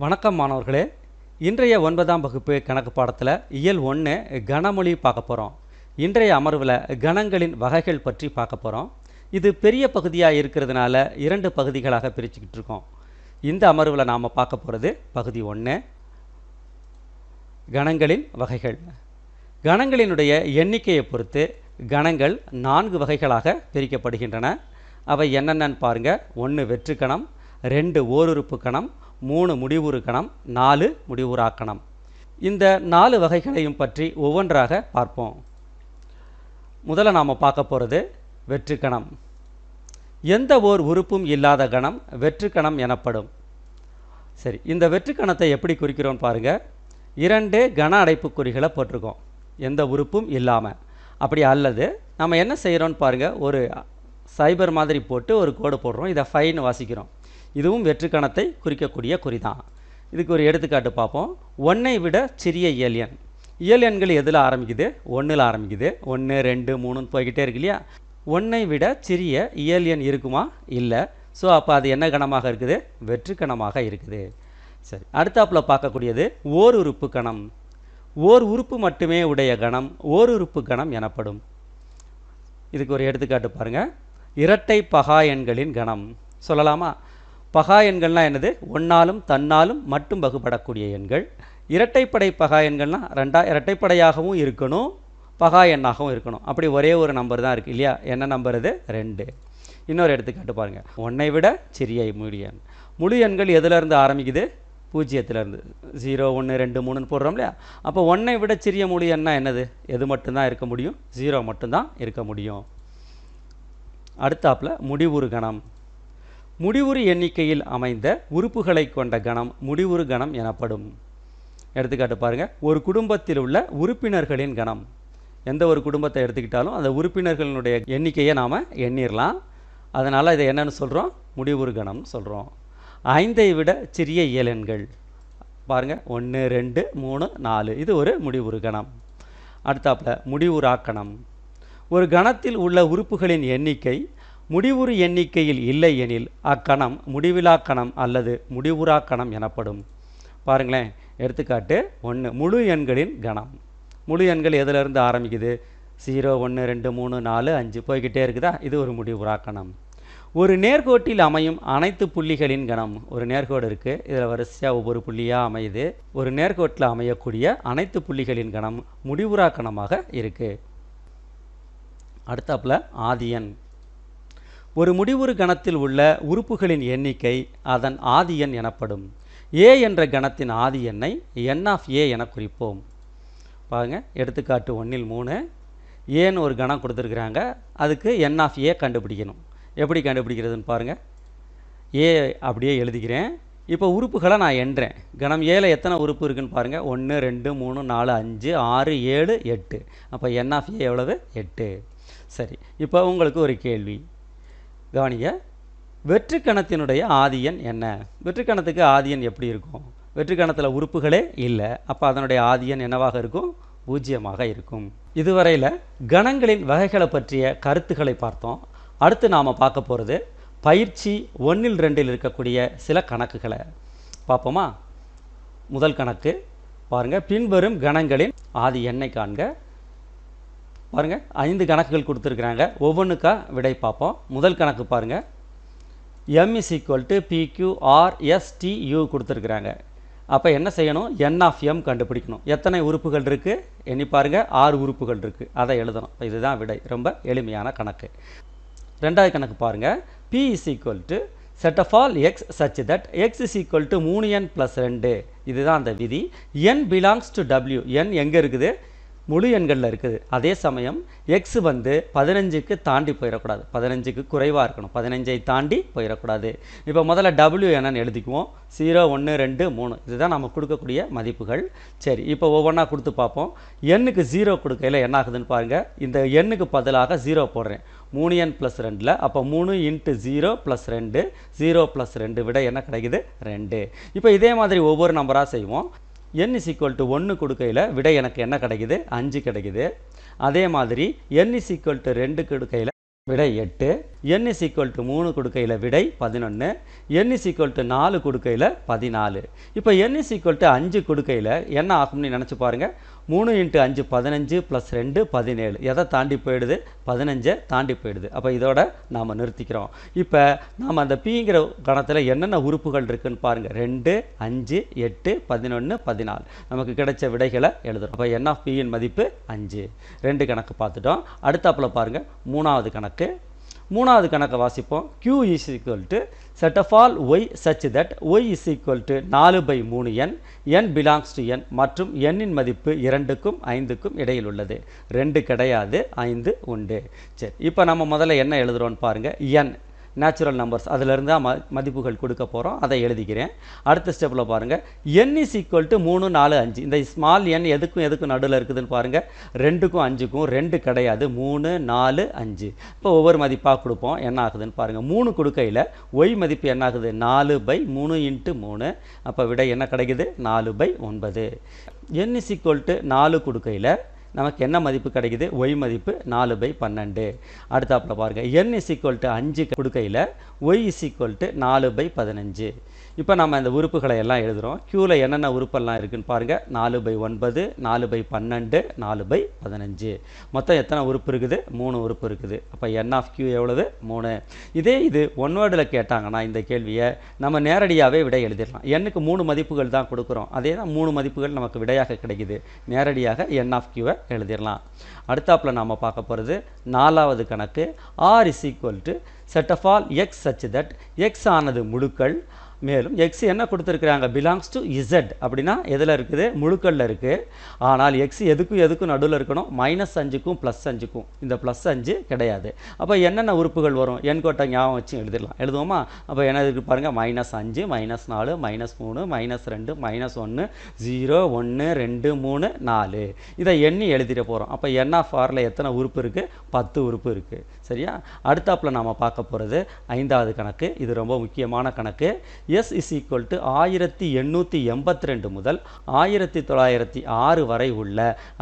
வணக்கம் மாணவர்களே. இன்றைய 9ஆம் வகுப்பு கணக்கு பாடத்தில் இயல் 1 கனமொழி பார்க்க போகிறோம். இன்றைய அமர்வில் கணங்களின் வகைகள் பற்றி பார்க்க போகிறோம். இது பெரிய பகுதியாக இருக்கிறதுனால 2 பகுதிகளாக பிரிச்சுக்கிட்டு இருக்கோம். இந்த அமர்வில் நாம் பார்க்க போகிறது பகுதி 1, கணங்களின் வகைகள். கணங்களினுடைய எண்ணிக்கையை பொறுத்து கணங்கள் 4 வகைகளாக பிரிக்கப்படுகின்றன. அவை என்னென்னு பாருங்கள். 1 வெற்று கணம், 2 ஓருறுப்பு கணம், 3 முடிவுறு கணம், 4 முடிவுறா கணம். இந்த 4 வகைகளையும் பற்றி ஒவ்வொன்றாக பார்ப்போம். முதல்ல நாம் பார்க்க போகிறது வெற்று கணம். எந்த ஓர் உறுப்பும் இல்லாத கணம் வெற்று கணம் எனப்படும். சரி, இந்த வெற்று கணத்தை எப்படி குறிக்கிறோம் பாருங்கள். 2 கன அடைப்புக்குறிகளை போட்டிருக்கோம், எந்த உறுப்பும் இல்லாமல். அப்படி அல்லது நம்ம என்ன செய்கிறோன்னு பாருங்கள். ஒரு சைபர் மாதிரி போட்டு ஒரு கோடு போடுறோம், இதை ஃபைன்னு வாசிக்கிறோம். இதுவும் வெற்று கணத்தை குறிக்கக்கூடிய குறிதான். இதுக்கு ஒரு எடுத்துக்காட்டு பார்ப்போம். 1ஐ விட சிறிய இயல் எண். இயல் எண்கள் எதில் ஆரம்பிக்குது? 1ல் ஆரம்பிக்குது. 1, 2, 3ன்னு போய்கிட்டே இருக்கு இல்லையா? 1ஐ விட சிறிய இயல் எண் இருக்குமா? இல்லை. ஸோ அப்போ அது என்ன கணமாக இருக்குது? வெற்று கணமாக இருக்குது. சரி, அடுத்தாப்பில் பார்க்கக்கூடியது ஓர் உறுப்பு கணம். ஓர் உறுப்பு மட்டுமே உடைய கணம் ஓர் உறுப்பு கணம் எனப்படும். இதுக்கு ஒரு எடுத்துக்காட்டு பாருங்கள். இரட்டை பகா எண்களின் கணம் சொல்லலாமா? பகா எண்கள்னால் என்னது? ஒன்னாலும் தன்னாலும் மட்டும் வகுப்படக்கூடிய எண்கள். இரட்டைப்படை பகா எண்கள்னால் இரட்டைப்படையாகவும் இருக்கணும், பகா எண்ணாகவும் இருக்கணும். அப்படி ஒரே ஒரு நம்பர் தான் இருக்குது இல்லையா? என்ன நம்பர் இது? 2. இன்னொரு எடுத்துக்காட்டு பாருங்கள். 1ஐ விட சிறிய முழு எண். முழு எண்கள் எதுலேருந்து ஆரம்பிக்குது? 0லேருந்து. 0, 1, 2, 3ன்னு போடுறோம் இல்லையா? அப்போ 1ஐ விட சிறிய முழு எண்ணா என்னது? எது மட்டும்தான் இருக்க முடியும்? 0 மட்டும்தான் இருக்க முடியும். அடுத்தாப்பில் முடிவுறு கணம். முடிவுறு எண்ணிக்கையில் அமைந்த உறுப்புகளை கொண்ட கணம் முடிவுறு கணம் எனப்படும். எடுத்துக்காட்டு பாருங்கள். ஒரு குடும்பத்தில் உள்ள உறுப்பினர்களின் கணம். எந்த ஒரு குடும்பத்தை எடுத்துக்கிட்டாலும் அந்த உறுப்பினர்களினுடைய எண்ணிக்கையை நாம் எண்ணிடலாம். அதனால் இதை என்னென்னு சொல்கிறோம்? முடிவுறு கணம்னு சொல்கிறோம். 5ஐ விட சிறிய இயல் எண்கள் பாருங்கள். 1, 2, 3, 4 இது ஒரு முடிவுறு கணம். அடுத்தாப்பில் முடிவுறா கணம். ஒரு கணத்தில் உள்ள உறுப்புகளின் எண்ணிக்கை முடிவுறு எண்ணிக்கையில் இல்லை எனில் அக்கணம் முடிவிலா கணம் அல்லது முடிவுறா கணம் எனப்படும். பாருங்களேன், எடுத்துக்காட்டு 1 முழு எண்களின் கணம். முழு எண்கள் எதிலிருந்து ஆரம்பிக்குது? 0, 1, 2, 3, 4, 5 போய்கிட்டே இருக்குதா? இது ஒரு முடிவுறா கணம். ஒரு நேர்கோட்டில் அமையும் அனைத்து புள்ளிகளின் கணம். ஒரு நேர்கோடு இருக்குது, இதில் வரிசையாக ஒவ்வொரு புள்ளியாக அமையுது. ஒரு நேர்கோட்டில் அமையக்கூடிய அனைத்து புள்ளிகளின் கணம் முடிவுறா கணமாக இருக்குது. அடுத்தாப்பில் ஆதியன். ஒரு முடிவுறு கணத்தில் உள்ள உறுப்புகளின் எண்ணிக்கை அதன் ஆதியன் எனப்படும். ஏ என்ற கணத்தின் ஆதி எண்ணை n(a) என குறிப்போம். பாருங்க, எடுத்துக்காட்டு 1ல் 3 ஏன்னு ஒரு கணம் கொடுத்துருக்குறாங்க. அதுக்கு n(a) கண்டுபிடிக்கணும். எப்படி கண்டுபிடிக்கிறதுன்னு பாருங்கள். ஏ அப்படியே எழுதிக்கிறேன். இப்போ உறுப்புகளை நான் எண்ணுறேன். கணம் ஏல எத்தனை உறுப்பு இருக்குன்னு பாருங்கள். 1, 2, 3, 4, 5, 6, 7, 8. அப்போ n(a) எவ்வளவு? 8. சரி, இப்போ உங்களுக்கு ஒரு கேள்வி கவனிங்க. வெற்று கணத்தினுடைய ஆதியன் என்ன? வெற்று கணத்துக்கு ஆதியன் எப்படி இருக்கும்? வெற்று கணத்தில் உறுப்புகளே இல்லை. அப்போ அதனுடைய ஆதியன் என்னவாக இருக்கும்? 0ஆக இருக்கும். இதுவரையில் கணங்களின் வகைகளை பற்றிய கருத்துக்களை பார்த்தோம். அடுத்து நாம் பார்க்க போகிறது பயிற்சி 1ல் 2ல் இருக்கக்கூடிய சில கணக்குகளை பார்ப்போமா? முதல் கணக்கு பாருங்கள். பின்வரும் கணங்களின் ஆதி எண்ணை காண்க. பாருங்கள், 5 கணக்குகள் கொடுத்துருக்குறாங்க. ஒவ்வொன்றுக்கா விடை பார்ப்போம். முதல் கணக்கு பாருங்கள். m = PQRSTU கொடுத்துருக்குறாங்க. அப்போ என்ன செய்யணும்? n(m) கண்டுபிடிக்கணும். எத்தனை உறுப்புகள் இருக்குது? எண்ணி பாருங்கள். 6 உறுப்புகள் இருக்குது. அதை எழுதணும். இதுதான் விடை. ரொம்ப எளிமையான கணக்கு. ரெண்டாவது கணக்கு பாருங்கள். P = set of all x such that x = 3n + 2. இதுதான் அந்த விதி. n belongs to w. n எங்கே இருக்குது? முழு எண்களில் இருக்குது. அதே சமயம் எக்ஸ் 15க்கு தாண்டி போயிடக்கூடாது. 15க்கு குறைவாக இருக்கணும். 15ஐ தாண்டி போயிடக்கூடாது. இப்போ முதல்ல டபிள்யூ என்னன்னு எழுதிக்குவோம். 0, 1, 2, 3 இதுதான் நம்ம கொடுக்கக்கூடிய மதிப்புகள். சரி, இப்போ ஒவ்வொன்றா கொடுத்து பார்ப்போம். எண்ணுக்கு 0 கொடுக்கையில் என்ன ஆகுதுன்னு பாருங்கள். இந்த எண்ணுக்கு பதிலாக 0 போடுறேன். 3n + 2ல். அப்போ 3 × 0 + 2 0 + 2 விட என்ன கிடைக்குது? 2. இப்போ இதே மாதிரி ஒவ்வொரு நம்பராக செய்வோம். n = 1 கொடுக்கையில் விடை எனக்கு என்ன கிடைக்குது? 5 கிடைக்குது. அதே மாதிரி n = 2 கொடுக்கையில் விடை 8. n is equal to 3 கொடுக்கையில் விடை 11, n is equal to 4 கொடுக்கையில் 14. இப்போ n is equal to 5 கொடுக்கையில் என்ன ஆகும்னு நினச்சி பாருங்கள். 3 × 5 15 + 2 17. எதை தாண்டி போயிடுது? 15 தாண்டி போயிடுது. அப்போ இதோட நாம் நிறுத்திக்கிறோம். இப்போ நாம் அந்த பிங்கிற கணத்தில் என்னென்ன உறுப்புகள் இருக்குன்னு பாருங்கள். 2 5 8 11 14. நமக்கு கிடைச்ச விடைகளை எழுதுறோம். அப்போ n of p யின் மதிப்பு 5. 2 கணக்கு பார்த்துட்டோம். அடுத்தாப்பில் பாருங்கள் மூணாவது கணக்கு. மூணாவது கணக்கை வாசிப்போம். q is equal to set of all y such that y is equal to 4/3n, n belongs to n மற்றும் n இன் மதிப்பு 2க்கும் 5க்கும் இடையில் உள்ளது. 2 கிடையாது, 5 உண்டு. சரி, இப்போ நம்ம முதல்ல என்ன எழுதுகிறோன்னு பாருங்கள். n நேச்சுரல் நம்பர்ஸ் அதிலிருந்து தான் மதிப்புகள் கொடுக்க போகிறோம். அதை எழுதிக்கிறேன். அடுத்த ஸ்டெப்பில் பாருங்கள். n is equal to 3 4 5. இந்த ஸ்மால் n எதுக்கும் நடுவில் இருக்குதுன்னு பாருங்கள். 2க்கும் 5க்கும் 2 கிடையாது, 3 4 5. இப்போ ஒவ்வொரு மதிப்பாக கொடுப்போம். என்ன ஆகுதுன்னு பாருங்கள். 3 கொடுக்கையில் y மதிப்பு என்ன ஆகுது? 4/3 × 3. அப்போ விடை என்ன கிடைக்குது? 4/9. n is equal to 4 கொடுக்கையில் நமக்கு என்ன மதிப்பு கிடைக்குது? y மதிப்பு 4/12. அடுத்தாப்பில் பாருங்கள். n is equal to 5 கொடுக்கையில் y is equal to 4/15. இப்போ நம்ம இந்த உறுப்புகளை எல்லாம் எழுதுகிறோம். க்யூவில் என்னென்ன உறுப்பெல்லாம் இருக்குதுன்னு பாருங்கள். 4/9 4/12 4/15. மொத்தம் எத்தனை உறுப்பு இருக்குது? 3 உறுப்பு இருக்குது. அப்போ n of q எவ்வளவு? 3. இது ஒன் வேர்டில் கேட்டாங்கன்னா இந்த கேள்வியை நம்ம நேரடியாகவே விடை எழுதிடலாம். n-க்கு 3 மதிப்புகள் தான் கொடுக்குறோம். அதே தான் 3 மதிப்புகள் நமக்கு விடையாக கிடைக்குது. நேரடியாக n of q எழுதிடலாம். அடுத்தாப்பில் நாம் பார்க்க போகிறது 4வது கணக்கு. r is equal to set of all x such that x ஆனது முழுக்கள், மேலும் x என்ன கொடுத்துருக்குறாங்க? Belongs to z. அப்படின்னா எதில் இருக்குது? முழுக்களில் இருக்குது. ஆனால் x எதுக்கும் நடுவில் இருக்கணும். -5க்கும் +5க்கும். இந்த +5 கிடையாது. அப்போ என்னென்ன உறுப்புகள் வரும்? n கோட்டை ஞாபகம் வச்சு எழுதிடலாம். எழுதுவோமா? அப்போ என்ன இருக்குது பாருங்கள். -5 -4 -3 -2 -1 0 1 2 3 4. இதை எண்ணி எழுதிட போகிறோம். அப்போ n of rல எத்தனை உறுப்பு இருக்குது? 10 உறுப்பு இருக்குது. சரியா? அடுத்தாப்பில் நாம் பார்க்க போகிறது 5வது கணக்கு. இது ரொம்ப முக்கியமான கணக்கு. s is equal to 1882 முதல் 1906 வரை உள்ள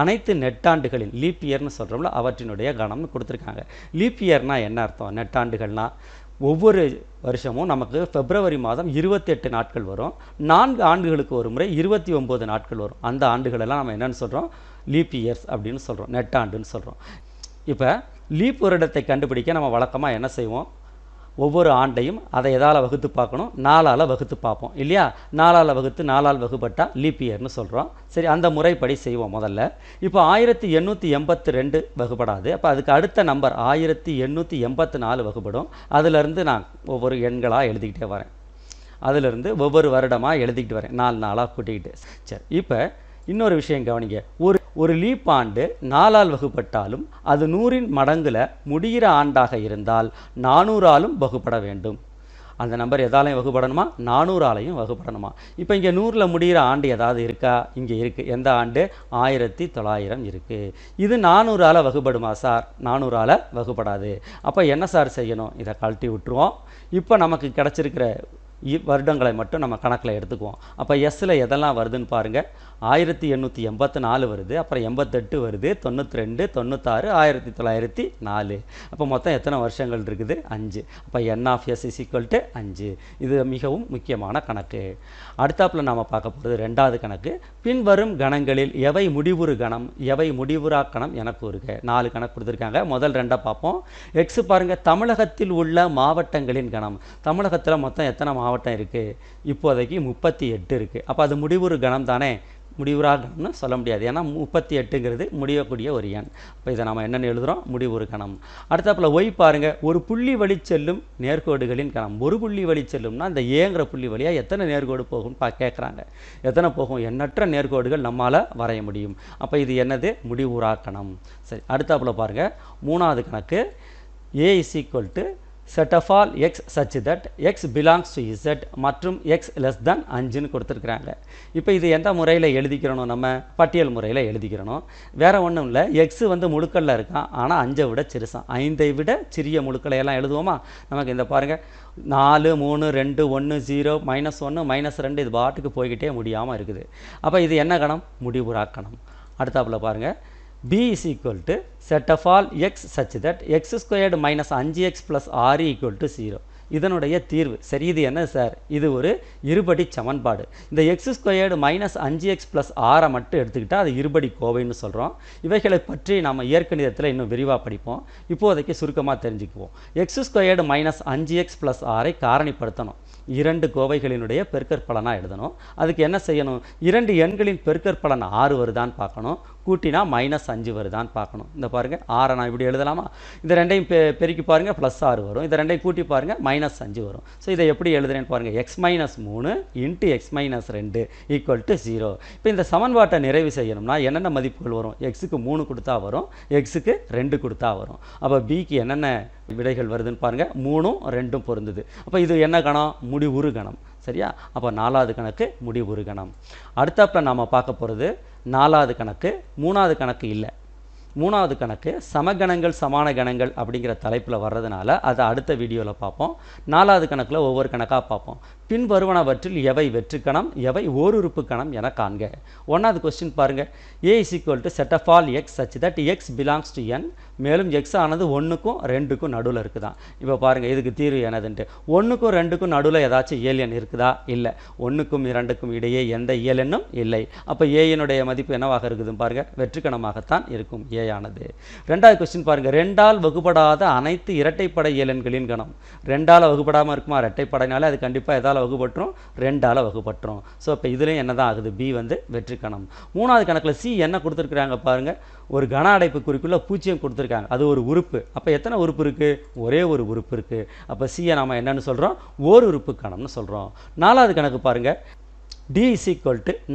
அனைத்து நெட்டாண்டுகளின் லீப் இயர்னு சொல்கிறோம்ல, அவற்றினுடைய கணம்னு கொடுத்துருக்காங்க. லீப் இயர்னா என்ன அர்த்தம்? நெட்டாண்டுகள்னா ஒவ்வொரு வருஷமும் நமக்கு பிப்ரவரி மாதம் 28 நாட்கள் வரும். 4 ஆண்டுகளுக்கு ஒரு முறை 29 நாட்கள் வரும். அந்த ஆண்டுகளெல்லாம் நம்ம என்னென்னு சொல்கிறோம்? லீப் இயர்ஸ் அப்படின்னு சொல்கிறோம். நெட்டாண்டுன்னு சொல்கிறோம். இப்போ லீப் வருடத்தை கண்டுபிடிக்க நம்ம வழக்கமாக என்ன செய்வோம்? ஒவ்வொரு ஆண்டையும் அதை எதால் வகுத்து பார்க்கணும்? 4ஆல் வகுத்து பார்ப்போம் இல்லையா? 4ஆல் வகுத்து 4ஆல் வகுப்பட்டால் லீப் இயர்னு சொல்கிறோம். சரி, அந்த முறைப்படி செய்வோம் முதல்ல. இப்போ 1882 வகுப்படாது. அப்போ அதுக்கு அடுத்த நம்பர் 1884 வகுப்படும். அதிலிருந்து நான் ஒவ்வொரு எண்களாக எழுதிக்கிட்டே வரேன். அதிலிருந்து ஒவ்வொரு வருடமாக எழுதிக்கிட்டு வரேன், 4 நாளாக கூட்டிக்கிட்டு. சரி, இப்போ இன்னொரு விஷயம் கவனிங்க. ஒரு லீப் ஆண்டு 4ஆல் வகுப்பட்டாலும் அது 100இன் மடங்கில் முடிகிற ஆண்டாக இருந்தால் 400ஆலும் வகுப்பட வேண்டும். அந்த நம்பர் எதாலையும் வகுப்படணுமா? 400ஆலையும் வகுப்படணுமா? இப்போ இங்கே 100ல் முடிகிற ஆண்டு ஏதாவது இருக்கா? இங்கே இருக்குது. எந்த ஆண்டு? 1900 இருக்குது. இது 400ஆல் வகுப்படுமா சார்? 400ஆல் வகுப்படாது. அப்போ என்ன சார் செய்யணும்? இதை கழட்டி விட்டுருவோம். இப்போ நமக்கு கிடச்சிருக்கிற வருடங்களை மட்டும் நம்ம கணக்கில் எடுத்துக்குவோம். அப்போ எஸ்ஸில் எதெல்லாம் வருதுன்னு பாருங்கள். 1884 வருது, அப்புறம் 88 வருது, 92 96 1904. அப்போ மொத்தம் எத்தனை வருஷங்கள் இருக்குது? 5. அப்போ n of s is equal to 5. இது மிகவும் முக்கியமான கணக்கு. அடுத்தாப்பில் நாம் பார்க்க போகிறது 2வது கணக்கு. பின்வரும் கணங்களில் எவை முடிவுறு கணம், எவை முடிவுறா கணம் என கூறுக. 4 கணக்கு கொடுத்துருக்காங்க. முதல் 2 பார்ப்போம். எக்ஸ் பாருங்கள். தமிழகத்தில் உள்ள மாவட்டங்களின் கணம். தமிழகத்தில் மொத்தம் எத்தனை மாவட்டம் இருக்குது? இப்போதைக்கு 38 இருக்குது. அப்போ அது முடிவுறு கணம் தானே? முடிவுறா கணம்னு சொல்ல முடியாது. ஏன்னா 38ங்கிறது முடியக்கூடிய ஒரு எண். அப்போ இதை நம்ம என்னென்னு எழுதுகிறோம்? முடிவுறு கணம். அடுத்தாப்பில் ஒய் பாருங்கள். ஒரு புள்ளி வழி செல்லும் நேர்கோடுகளின் கணம். ஒரு புள்ளி வழி செல்லும்னா இந்த ஏங்கிற புள்ளி வழியாக எத்தனை நேர்கோடு போகும்னு கேட்குறாங்க. எத்தனை போகும்? எண்ணற்ற நேர்கோடுகள் நம்மால் வரைய முடியும். அப்போ இது என்னது? முடிவுறா கணம். சரி, அடுத்தாப்பில் பாருங்கள் 3வது கணக்கு. a is equal to set of all x such that x belongs to z மற்றும் x less than 5ன்னு கொடுத்துருக்குறாங்க. இப்போ இது எந்த முறையில் எழுதிக்கிறணும்? நம்ம பட்டியல் முறையில் எழுதிக்கிறணும். வேறு ஒன்றும் இல்லை. எக்ஸு வந்து முழுக்களில் இருக்கான், ஆனால் 5ஐ விட சிறுசான். 5ஐ விட சிறிய முழுக்களை எல்லாம் எழுதுவோமா? நமக்கு இந்த பாருங்கள் 4 3 2 1 0 -1 -2 இது பாட்டுக்கு போய்கிட்டே முடியாமல் இருக்குது. அப்போ இது என்ன கணம்? முடிவுறா கணம். அடுத்தாப்பில் பாருங்கள். b is equal to set of all x such that x squared minus 5x plus 6 equal to 0. இதனுடைய தீர்வு சரி. இது என்ன சார்? இது ஒரு இருபடி சமன்பாடு. இந்த x squared minus 5x plus 6 மட்டும் எடுத்துக்கிட்டால் அது இருபடி கோவைன்னு சொல்கிறோம். இவைகளை பற்றி நாம் இயற்கணிதத்தில் இன்னும் விரிவாக படிப்போம். இப்போதைக்கு சுருக்கமாக தெரிஞ்சுக்குவோம். x squared minus 5x plus 6ஐ காரணிப்படுத்தணும். இரண்டு கோவைகளினுடைய பெருக்கற்பலனாக எழுதணும். அதுக்கு என்ன செய்யணும்? இரண்டு எண்களின் பெருக்கற்பலன் 6 வருதான்னு பார்க்கணும். கூட்டினா -5 வருதான்னு பார்க்கணும். இந்த பாருங்கள் 6 நான் இப்படி எழுதலாமா? இந்த ரெண்டையும் பெருக்கி பாருங்கள் +6 வரும். இந்த ரெண்டையும் கூட்டி பாருங்கள் -5 வரும். ஸோ இதை எப்படி எழுதுறேன்னு பாருங்கள். x - 3 × x - 2 = 0. இப்போ இந்த சமன்பாட்டை நிறைவு செய்யணும்னா என்னென்ன மதிப்புகள் வரும்? எக்ஸுக்கு 3 கொடுத்தா வரும், எக்ஸுக்கு 2 கொடுத்தா வரும். அப்போ பிக்கு என்னென்ன விடைகள் வருதுன்னு பாருங்கள். 3ம் 2ம் பொருந்துது. அப்போ இது என்ன கணம்? முடிவுறு கணம். சரியா? அப்போ 4வது கணக்கு முடிவுறு கணம். அடுத்தாப்புல நாம் பார்க்க போகிறது 4வது கணக்கு. 3வது கணக்கு இல்லை. 3வது கணக்கு சமகணங்கள் சமான கணங்கள் அப்படிங்கிற தலைப்பில் வர்றதுனால அதை அடுத்த வீடியோவில் பார்ப்போம். 4வது கணக்கில் ஒவ்வொரு கணக்காக பார்ப்போம். பின்வருவனவற்றில் எவை வெற்றுக்கணம், எவை ஓருறுப்பு கணம் என காண்க. 1வது கொஸ்டின் பாருங்கள். a = set of all x such that x belongs to n. மேலும் x ஆனது 1க்கும் 2க்கும் நடுவில் இருக்குதான். இப்போ பாருங்கள் இதுக்கு தீர்வு என்னதுன்ட்டு. 1க்கும் 2க்கும் நடுவில் ஏதாச்சும் இயல் எண் இருக்குதா? இல்லை. 1க்கும் 2க்கும் இடையே எந்த இயல் எண்ணும் இல்லை. அப்போ ஏனுடைய மதிப்பு என்னவாக இருக்குதுன்னு பாருங்கள். வெற்றுக்கணமாகத்தான் இருக்கும் ஏ ஆனது. 2வது கொஸ்டின் பாருங்கள். 2ஆல் வகுப்படாத அனைத்து இரட்டைப்படை இயலெண்களின் கணம். 2ஆல் வகுப்படாமல் இருக்குமா? இரட்டைப்படைனாலே அது கண்டிப்பாக எதால் வகுப்பற்றும்? 2ஆல் வகுப்பற்றும். ஸோ இப்போ இதுலேயும் என்ன தான் ஆகுது? பி வந்து வெற்றுக்கணம். 3வது கணக்கில் சி என்ன கொடுத்துருக்குறாங்க பாருங்கள். ஒரு கன அடைப்பு குறிக்குள்ள 0 கொடுத்துருக்காங்க. அது ஒரு உறுப்பு. அப்போ எத்தனை உறுப்பு இருக்குது? ஒரே ஒரு உறுப்பு இருக்குது. அப்போ சியை நாம் என்னன்னு சொல்கிறோம்? ஓர் உறுப்பு கணம்னு சொல்கிறோம். 4வது கணக்கு பாருங்கள். d =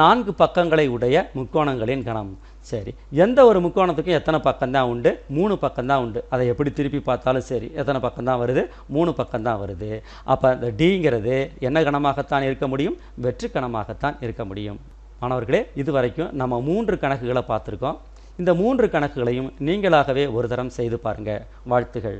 4 பக்கங்களை உடைய முக்கோணங்களின் கணம். சரி, எந்த ஒரு முக்கோணத்துக்கும் எத்தனை பக்கம்தான் உண்டு? 3 பக்கம்தான் உண்டு. அதை எப்படி திருப்பி பார்த்தாலும் சரி எத்தனை பக்கம்தான் வருது? 3 பக்கம்தான் வருது. அப்போ இந்த டிங்கிறது என்ன கணமாகத்தான் இருக்க முடியும்? வெற்று கணமாகத்தான் இருக்க முடியும். மாணவர்களே, இது வரைக்கும் நம்ம 3 கணக்குகளை பார்த்துருக்கோம். இந்த 3 கணக்குகளையும் நீங்களாகவே ஒரு தரம் செய்து பாருங்கள். வாழ்த்துகள்.